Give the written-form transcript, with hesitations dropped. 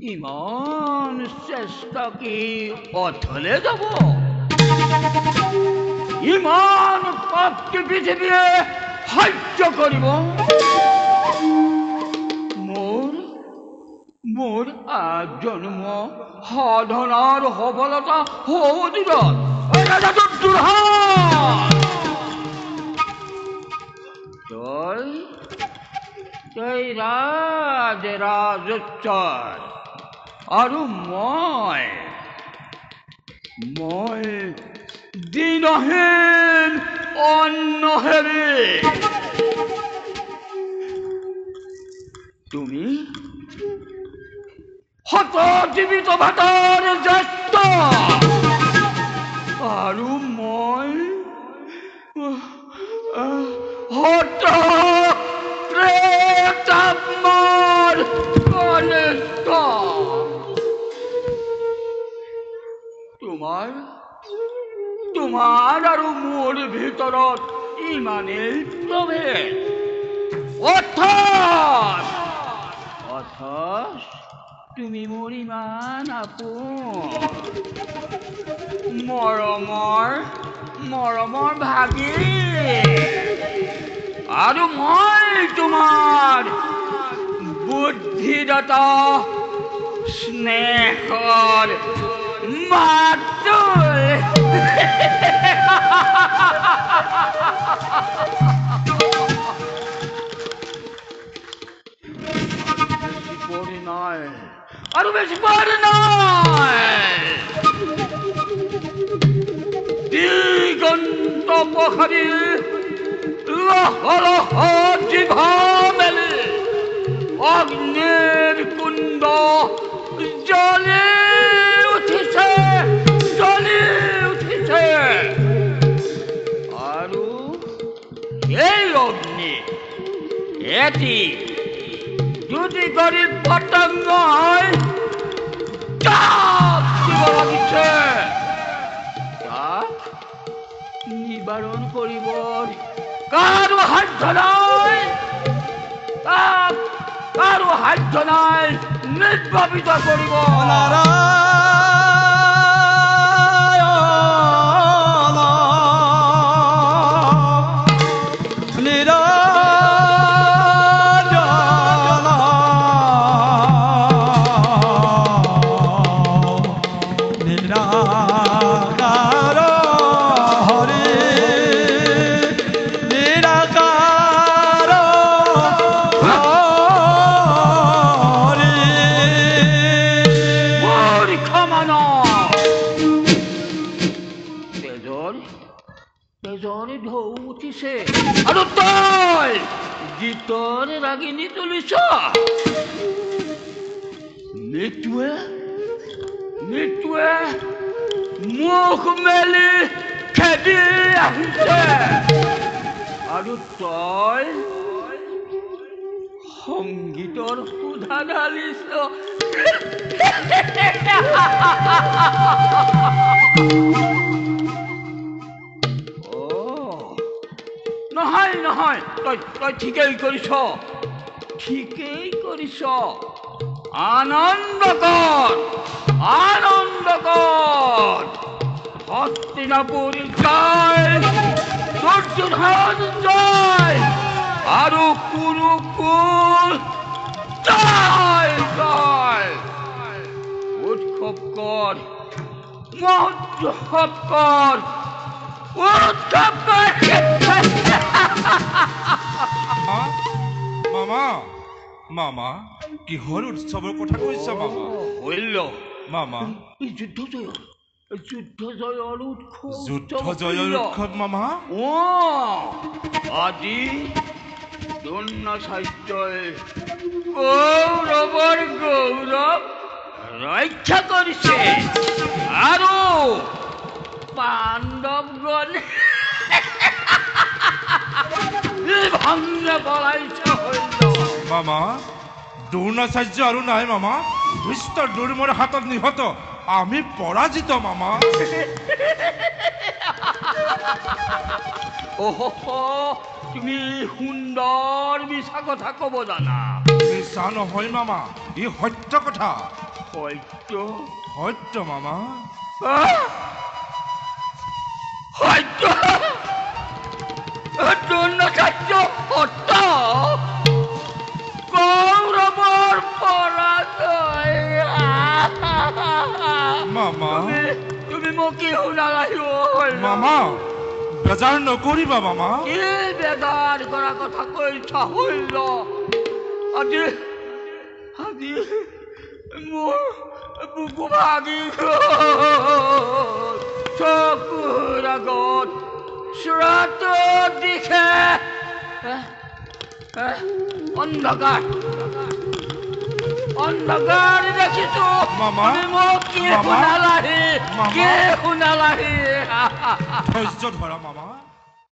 ইমান চেষ্টা কি অথলে যাব? ইমান পাপকে পৃথিৱীয়ে সহ্য কৰিব? মোৰ জন্ম সাধনাৰ সফলতা সৌদিৰত তই ৰাজোচ্চৰ আৰু মই দিনহীন অন্নহেৰি। তুমি শত জীৱিত ভাতৰ জ্যেষ্ঠ আৰু মই শত প্ৰেতাত্মাৰ কনিষ্ঠ। তোমাৰ আৰু মোৰ ভিতৰত ইমানেই প্ৰভেদ, অথচ তুমি মোৰ ইমান আপোন, মৰমৰ ভাগী, আৰু মই তোমাৰ বুদ্ধিদাতা স্নেহৰ মাতুল। আৰু বেছি পৰি নাই, দিগন্ত পখাৰি লহ জিভা মেলি অগ্নিৰ কুণ্ড জ্বলি উঠিছে আৰু এই অগ্নি এটি দুটি কৰি পতংগ চাপ দিব লাগিছে। তাক নিবাৰণ কৰিব কাৰো সাধ্য নাই, নিৰ্বাপিত কৰিব। ঢৌ উঠিছে আৰু তই গীতৰ ৰাগিনী তুলিছ। মৃত্যুৱে মুখ মেলি খেদি আহিছে আৰু তই সংগীতৰ সুধা ঢালিছ। নহয়, তই ঠিকেই কৰিছ। আনন্দ কৰ। হস্তিনাপুৰ জয়, দুৰ্যোধন জয়, আৰু কুৰুকুল জয়। উৎসৱ কৰ, মহোৎসৱ কৰ। মামা কিহৰ উৎসৱৰ কথা কৈছা মামা? মামা যুদ্ধ জয়ৰ উৎসৱ মামা। আজি দ্ৰোণাচাৰ্যই কৌৰৱৰ গৌৰৱ ৰক্ষা কৰিছে আৰু পাণ্ডৱগণ ভংগ পলাইছে। মামা দ্ৰোণাচাৰ্য আৰু নাই মামা, ভীষ্ম দ্ৰোণৰ হাতত নিহত আমি পৰাজিত মামা। ওহো, তুমি সুন্দৰ মিছা কথা ক'ব জানা। মিছা নহয় মামা, ই সত্য কথা। সত্য সত্য মামা। সত্য দ্ৰোণাচাৰ্য সত্য। কৌৰৱৰ পৰাজয়। মামা তুমি মোক কি শুনালাই? মামা বেজাৰ নকৰিবা মামা। কি বেজাৰ কৰা কথা কৈছা হইল? আজি আজি মোৰ বুকু ভাগি গ'ল। চকুৰ আগত চূড়াটোৰ দিশে অন্ধকাৰ অন্ধকাৰ দেখিছো। মামা, তুমি মোক কি মামা, শুনালাহি? মামা। কি শুনালাহি? ধৈৰ্য ধৰা মামা।